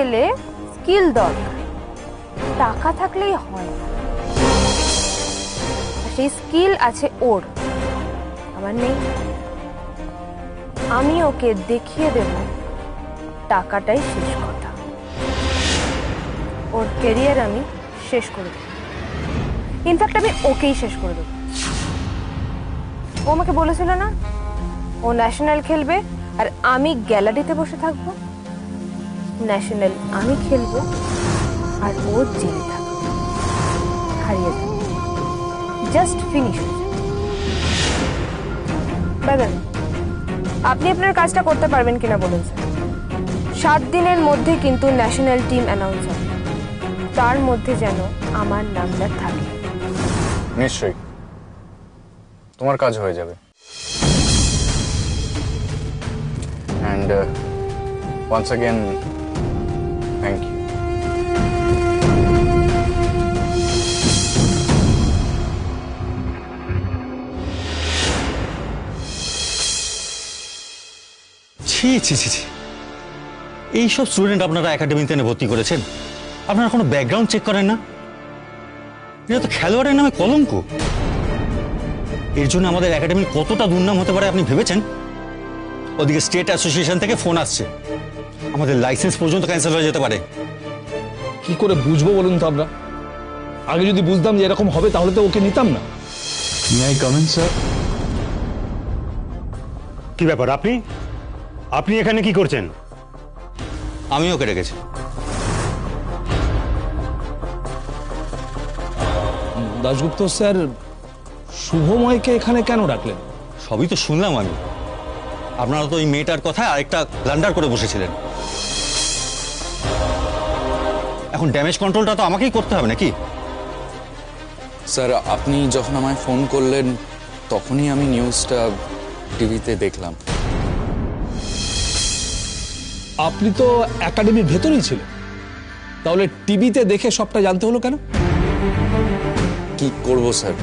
গেলে স্কিল দরকার, টাকা থাকলেই হয় না। সেই স্কিল আছে ওর, আমার নেই। আমি ওকে দেখিয়ে দেব টাকাটাই শেষ কথা। ওর ক্যারিয়ার আমি শেষ করে দেব, ইনফ্যাক্ট আমি ওকেই শেষ করে দেব। ও আমাকে বলেছিল না ও ন্যাশনাল খেলবে আর আমি গ্যালারিতে বসে থাকবো। ন্যাশনাল আমি খেলবো আর ও জেলে থাকবে, হারিয়ে যাবে, জাস্ট ফিনিশ হয়ে যাবে। বাই, আপনি আপনার কাজটা করতে পারবেন কিনা বলুন স্যার। 7 দিনের মধ্যে কিন্তু ন্যাশনাল টিম অ্যানাউন্স হবে, তার মধ্যে যেন আমার নামটা থাকে। নিশ্চয়ই তোমার কাজ হয়ে যাবে। and once again thank you. ছি ছি ছি ছি, এইসব স্টুডেন্ট আপনারা একাডেমিতে এনে ভর্তি করেছেন, আপনারা কোনো ব্যাকগ্রাউন্ড চেক করেন না? এটা তো খেলোয়াড়ের নামে কলঙ্ক। এর জন্য আমাদের একাডেমির কতটা দুর্নাম হতে পারে আপনি ভেবেছেন? ওদিকে স্টেট অ্যাসোসিয়েশন থেকে ফোন আসছে, আমাদের লাইসেন্স পর্যন্ত ক্যান্সেল হয়ে যেতে পারে। কি করে বুঝবো বলুন তো আমরা? আগে যদি বুঝতাম যে এরকম হবে তাহলে তো ওকে নিতাম না। May I come in, sir? কি ব্যাপার, আপনি আপনি এখানে কি করছেন? আমি ওকে রেখেছি। দাশগুপ্ত স্যার শুভময়কে এখানে কেন ডাকলেন? সবই তো শুনলাম আমি। আপনারা তো ওই মেয়েটার কথায় আরেকটা ব্লান্ডার করে বসেছিলেন। এখন ড্যামেজ কন্ট্রোলটা তো আমাকেই করতে হবে নাকি? স্যার আপনি যখন আমায় ফোন করলেন তখনই আমি নিউজটা টিভিতে দেখলাম। আপনি তো একাডেমির ভেতরেই ছিলেন, তাহলে টিভিতে দেখে সবটা জানতে হলো কেন? কি করব স্যার,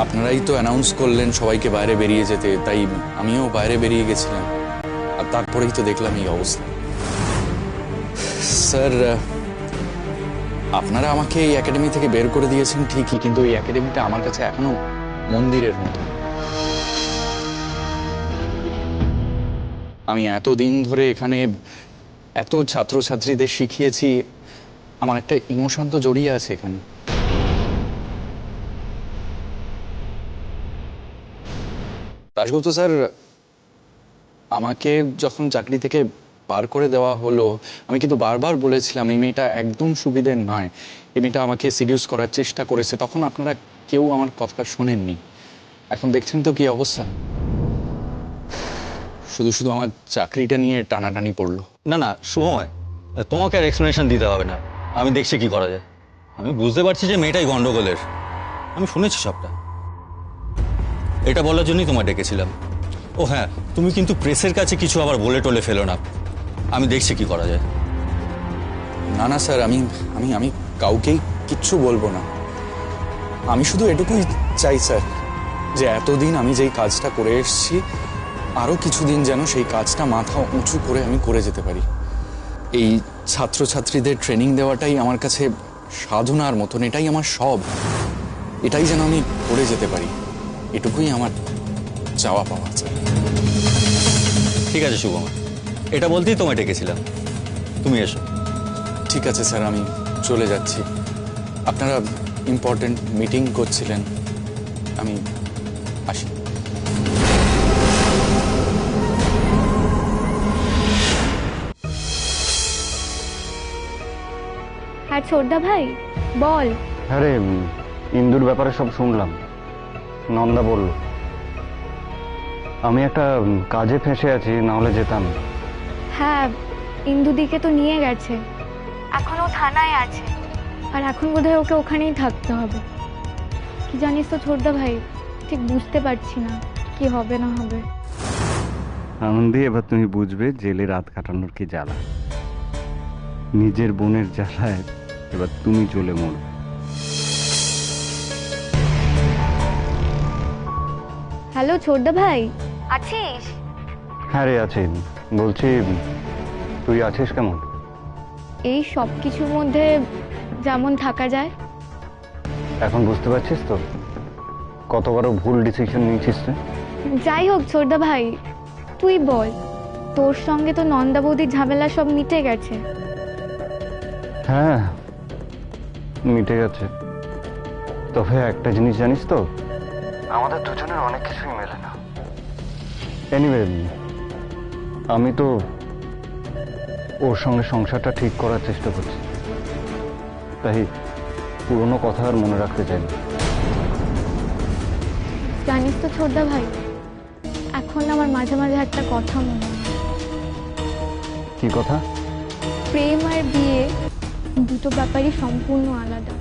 আপনারাই তো অ্যানাউন্স করলেন সবাইকে বাইরে বেরিয়ে যেতে, তাই আমিও বাইরে বেরিয়ে গেছিলাম, আর তারপরেই তো দেখলাম এই অবস্থা। স্যার আপনারা আমাকে এই একাডেমি থেকে বের করে দিয়েছেন ঠিকই, কিন্তু এই একাডেমিটা আমার কাছে এখনো মন্দিরের মতো। আমি এতদিন ধরে এখানে এত ছাত্রছাত্রীদের শিখিয়েছি, আমার একটা ইমোশন তো জড়িয়ে আছে এখানে। দাশগুপ্ত স্যার আমাকে যখন চাকরি থেকে বার করে দেওয়া হলো, আমি কিন্তু বারবার বলেছিলাম এই মেয়েটা একদম সুবিধের নয়, এই মেয়েটা আমাকে সিডিউস করার চেষ্টা করেছে, তখন আপনারা কেউ আমার কথা শোনেননি। এখন দেখছেন তো কি অবস্থা, শুধু শুধু আমার চাকরিটা নিয়ে টানাটানি পড়লো। না না শুভময়, তোমাকে আর এক্সপ্লেনেশন দিতে হবে না, আমি দেখছি কি করা যায়। আমি বুঝতে পারছি যে মেয়েটাই গন্ডগোলের, আমি শুনেছি সবটা। এটা বলার জন্যই তোমায় ডেকেছিলাম। ও হ্যাঁ, তুমি কিন্তু প্রেসের কাছে কিছু আবার বলে টলে ফেলো না, আমি দেখছি কি করা যায়। না না স্যার, আমি আমি আমি কাউকেই কিচ্ছু বলবো না। আমি শুধু এটুকুই চাই স্যার, যে এতদিন আমি যেই কাজটা করে এসেছি আরও কিছুদিন যেন সেই কাজটা মাথা উঁচু করে আমি করে যেতে পারি। এই ছাত্রছাত্রীদের ট্রেনিং দেওয়াটাই আমার কাছে সাধনার মতন, এটাই আমার সব, এটাই যেন আমি করে যেতে পারি, এটুকুই আমার চাওয়া পাওয়া আছে। ঠিক আছে শুভময়, এটা বলতেই তোমায় ডেকেছিলাম, তুমি এসো। ঠিক আছে স্যার, আমি চলে যাচ্ছি। আপনারা ইম্পর্টেন্ট মিটিং করছিলেন, আমি আসি। হ্যাঁ ছোটদা ভাই বল। আরে ইন্দুর ব্যাপারে সব শুনলাম, নন্দা বলল। আমি একটা কাজে ফেঁসে আছি, না হলে যেতাম। হ্যাঁ ইন্দুদিকে তো নিয়ে গেছে, এখনো থানায় আছে, আর এখন বোধহয় ওকে ওখানেই থাকতে হবে। কি জানিস তো ছোটদা ভাই, ঠিক বুঝতে পারছি না কি হবে না হবে। আনন্দি, এবার তুমি বুঝবে জেলে রাত কাটানোর কি জ্বালা। নিজের বোনের জ্বালায় এবার তুমি চলে মরবে। হ্যালো ছোটদা ভাই, আছিস? হ্যাঁ রে, আছি। বলছি তুই আছিস কেমন? এই সব কিছুর মধ্যে যেমন থাকা যায়। এখন বুঝতে পারছিস তো কত বড় ভুল ডিসিশন নিয়েছিস তুই? যাই হোক ছোটদা ভাই, তুই বল, তোর সঙ্গে তো নন্দা বৌদির ঝামেলা সব মিটে গেছে। হ্যাঁ, মিটে গেছে। তবে একটা জিনিস জানিস তো, আমাদের দুজনের অনেক কিছুই মেলে না। এনিওয়ে, আমি তো ওর সঙ্গে সংসারটা ঠিক করার চেষ্টা করছি, তাই পুরনো কথা আর মনে রাখতে চাই না। জানিস তো ছোটদা ভাই, এখন আমার মাঝে মাঝে একটা কথা মনে হয়। কি কথা? প্রেম আর বিয়ে দুটো ব্যাপারই সম্পূর্ণ আলাদা।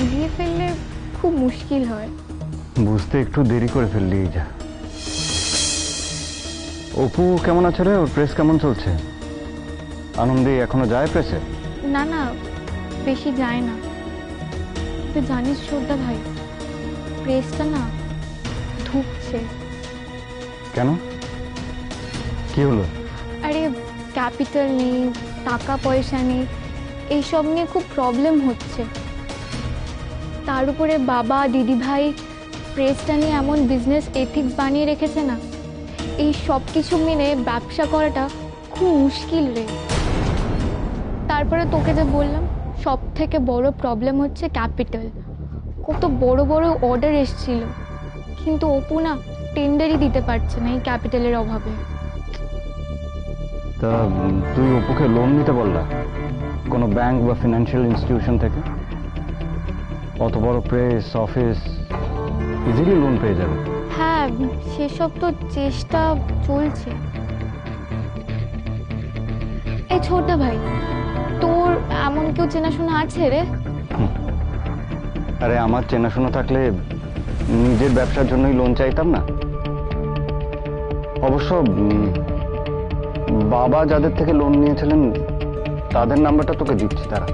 বিয়ে ফেললে খুব মুশকিল হয়। বুঝতে একটু দেরি করে ফেললি যা। অপু কেমন আছে রে? ওর প্রেস কেমন চলছে? আনন্দে এখনো যায় প্রেসে? না না, বেশি যায় না। তুই জানিস ছোটদা ভাই, প্রেসটা না ধুকছে। কেন, কি হলো? আরে ক্যাপিটাল নেই, টাকা পয়সা নেই, এইসব নিয়ে খুব প্রবলেম হচ্ছে। তার উপরে বাবা দিদিভাই প্রেসটা নিয়ে এমন বিজনেস এথিক্স বানিয়ে রেখেছে না, এই সব কিছু মেনে ব্যবসা করাটা খুব মুশকিল রে। তারপরে তোকে যে বললাম, সব থেকে বড় প্রবলেম হচ্ছে ক্যাপিটাল। কত বড় বড় অর্ডার এসেছিল, কিন্তু অপু না টেন্ডারই দিতে পারছে না এই ক্যাপিটালের অভাবে। তা তুই অপুকে লোন নিতে বললা কোনো ব্যাংক বা ফিনান্সিয়াল ইনস্টিটিউশন থেকে? অত বড় প্রেস অফিস, ইজিলি লোন পেয়ে যাবে। হ্যাঁ, সেসব তো চেষ্টা চলছে। এই ছোটদা ভাই, তোর এমন কেউ চেনাশোনা আছে রে? আরে আমার চেনাশোনা থাকলে নিজের ব্যবসার জন্যই লোন চাইতাম না। অবশ্য বাবা যাদের থেকে লোন নিয়েছিলেন তাদের নাম্বারটা তোকে দিচ্ছি, তারা।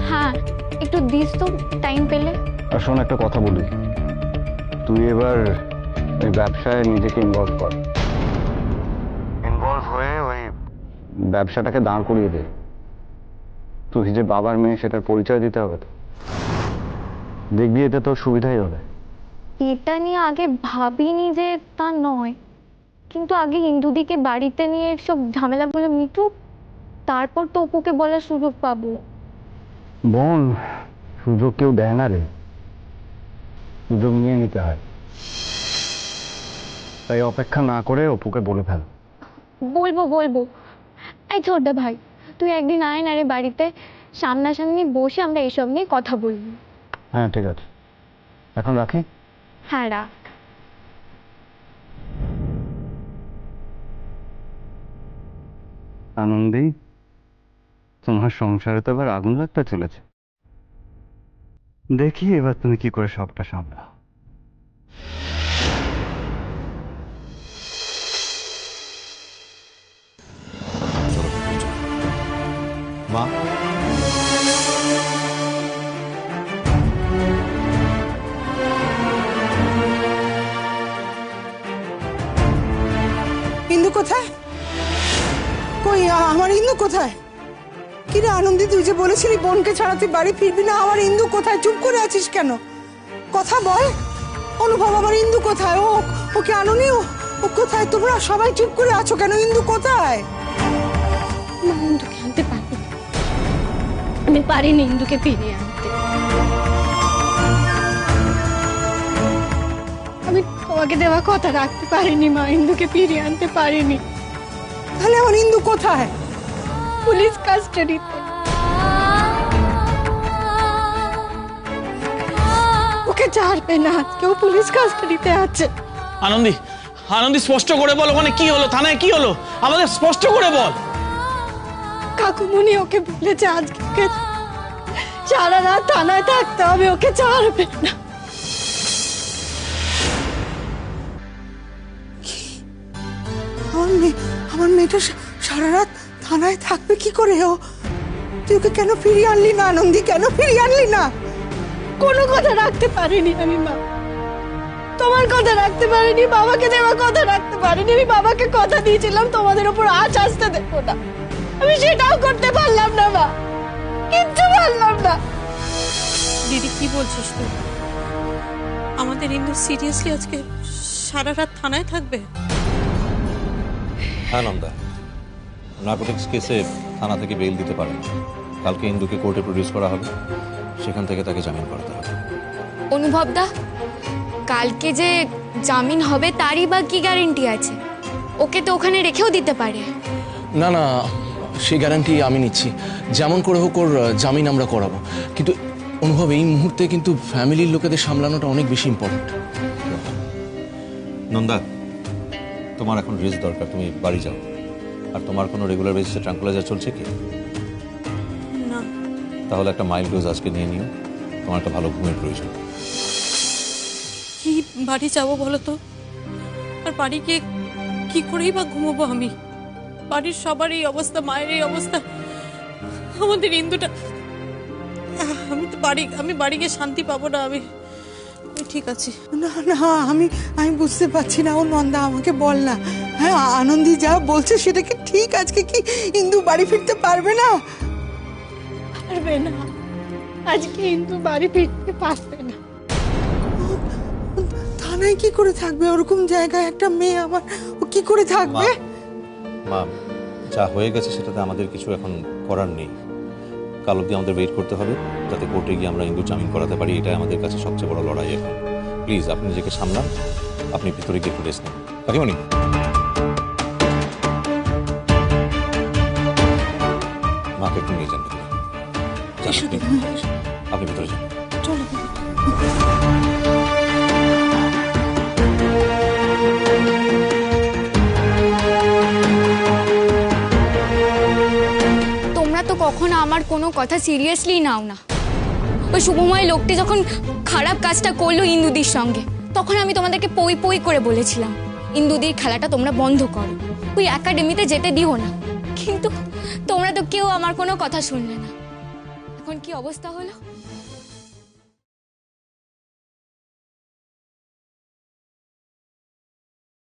হ্যাঁ, একটু দিস তো টাইম পেলে। আর শোন, একটা কথা বলি, তুই এবার ওই ব্যবসায় নিজেকে ইনভলভ কর। ইনভলভ হয়ে ওই ব্যবসাটাকে দাঁড় করিয়ে দে। তুই যে বাবার মেয়ে সেটার পরিচয় দিতে হবে তো, দেখবি এতে তোর সুবিধাই হবে। এটা নিয়ে আগে ভাবিনি যে তা নয়, কিন্তু আগে ইন্দুদিকে বাড়িতে নিয়ে সব ঝামেলাগুলো মিটুক, তারপর তো অপুকে বলার সুযোগ পাবো। বোন, সুযোগ কেউ দেয় না রে, সুযোগ নিয়ে নিতে হয়। তাই অপেক্ষা না করে অপুকে বলে ফেল। বলবো বলবো। এই ছোটদা ভাই, তুই একদিন আয় না রে বাড়িতে, সামনাসামনি বসে আমরা এসব নিয়ে কথা বলবো। হ্যাঁ ঠিক আছে, এখন রাখি। হ্যাঁ রাখ। আনন্দি, তোমার সংসারে তো এবার আগুন লাগতে চলেছে। দেখি এবার তুমি কি করে সবটা সামলাও। মা, ইন্দু কোথায়? কই আমার ইন্দু কোথায়? কি রে আনন্দি, তুই যে বলেছিলি বোনকে ছাড়া তুই বাড়ি ফিরবি না, আমার ইন্দু কোথায়? চুপ করে আছিস কেন? কথা বল। অনুভব, আমার ইন্দু কোথায়? ওকে আনোনি? ও কোথায়? তোমরা সবাই চুপ করে আছো কেন? ইন্দু কোথায়? ইন্দুকে আনতে পারিনি, আমি পারিনি ইন্দুকে ফিরিয়ে আনতে। আমি তোমাকে দেওয়া কথা রাখতে পারিনি মা, ইন্দুকে ফিরিয়ে আনতে পারিনি। তাহলে আমার ইন্দু কোথায়? পুলিশ কাস্টাডিতে। ওকে ছাড়বে না, আজকেও পুলিশ কাস্টাডিতে আছে। আনন্দি, আনন্দি স্পষ্ট করে বল, ওখানে কি হলো, থানায় কি হলো, আমাদের স্পষ্ট করে বল। কাকুমনি ওকে বলেছে আজকে ওকে সারা রাত থানায় থাকতে হবে, ওকে ছাড়বে না। আমার মেয়েটা সারা রাত থানায় থাকবে কি করে? তুই ওকে কেন ফিরিয়ে আনলি না আনন্দি? কেন ফিরিয়ে আনলি না? কোনো কথা রাখতে পারিনি আমি মা, তোমার কথা রাখতে পারিনি, বাবাকে দেওয়া কথা রাখতে পারিনি। আমি বাবাকে কথা দিয়েছিলাম তোমাদের উপর আঁচ আসতে দেবো না। আমি সেটাও করতে পারলাম না মা, কিচ্ছু পারলাম না। দিদি কি বলছিস তুই? আমাদের ইন্দু সিরিয়াসলি আজকে সারা রাত থানায় থাকবে? হ্যাঁ নন্দা, নার্কোটিক্স কেসে থানা থেকে বেইল দিতে পারে। কালকে ইন্দুকে কোর্টে প্রডিউস করা হবে, সেখান থেকে তাকে জামিন করাতে হবে। অনুভব দা, কালকে যে জামিন হবে তারই বা কি গ্যারেন্টি আছে? ওকে তো ওখানে রেখেও দিতে পারে। না না, সেই গ্যারান্টি আমি নিচ্ছি। যেমন করে হোক ওর জামিন আমরা করাবো, কিন্তু অনুভব এই মুহূর্তে কিন্তু ফ্যামিলির লোকেদের সামলানোটা অনেক বেশি ইম্পর্টেন্ট। নন্দা, তোমার এখন রেস্ট দরকার, তুমি বাড়ি যাও। আর তোমার কোনো রেগুলার বেসিসে ট্রাঙ্কুলাইজার চলছে কি? না। তাহলে একটা মাইল্ড ডোজ আজকে নিয়ে নিও, তোমার একটা ভালো ঘুমের প্রয়োজন। কি বাড়ি যাবো বলো তো? আর বাড়ি গিয়ে কি করেই বা ঘুমোবো আমি? বাড়ির সবার এই অবস্থা, মায়ের এই অবস্থা, আমাদের ইন্দুটা, আমি বাড়ি গিয়ে শান্তি পাবো না। আমি ঠিক আছে। না না, আমি বুঝতে পারছি না। ও নন্দা, আমাকে বল না। হ্যাঁ, আনন্দি যা বলছে সেটা কি ঠিক? আজকে কি ইন্দু বাড়ি ফিরতে পারবে না? পারবে না, আজকে ইন্দু বাড়ি ফিরতে পারবে না। থানায় কি করে থাকবে? ওরকম জায়গায় একটা মেয়ে আমার, ও কি করে থাকবে? মা, যা হয়ে গেছে সেটাতে আমাদের কিছু এখন করার নেই। কাল অবধি আমাদের ওয়েট করতে হবে, যাতে কোর্টে গিয়ে আমরা ইন্দু জামিন করাতে পারি। এটাই আমাদের কাছে সবচেয়ে বড় লড়াই এখন। প্লিজ আপনি নিজেকে সামলান, আপনি ভিতরে গিয়ে একটু রেস্ট নিন। কাকিমণি, মাকে একটু নিয়ে যান ভিতরে। আপনি ভিতরে যান। চলো। তোমরা তো কখনো আমার কোনো কথা সিরিয়াসলি নাও না। ওই শুভময় লোকটি যখন খারাপ কাজটা করলো ইন্দুদির সঙ্গে, তখন আমি তোমাদেরকে পই পই করে বলেছিলাম ইন্দুদির খেলাটা তোমরা বন্ধ করো, ওই একাডেমিতে যেতে দিও না। কিন্তু তোমরা তো কেউ আমার কোনো কথা শুনলে না। এখন কি অবস্থা হলো?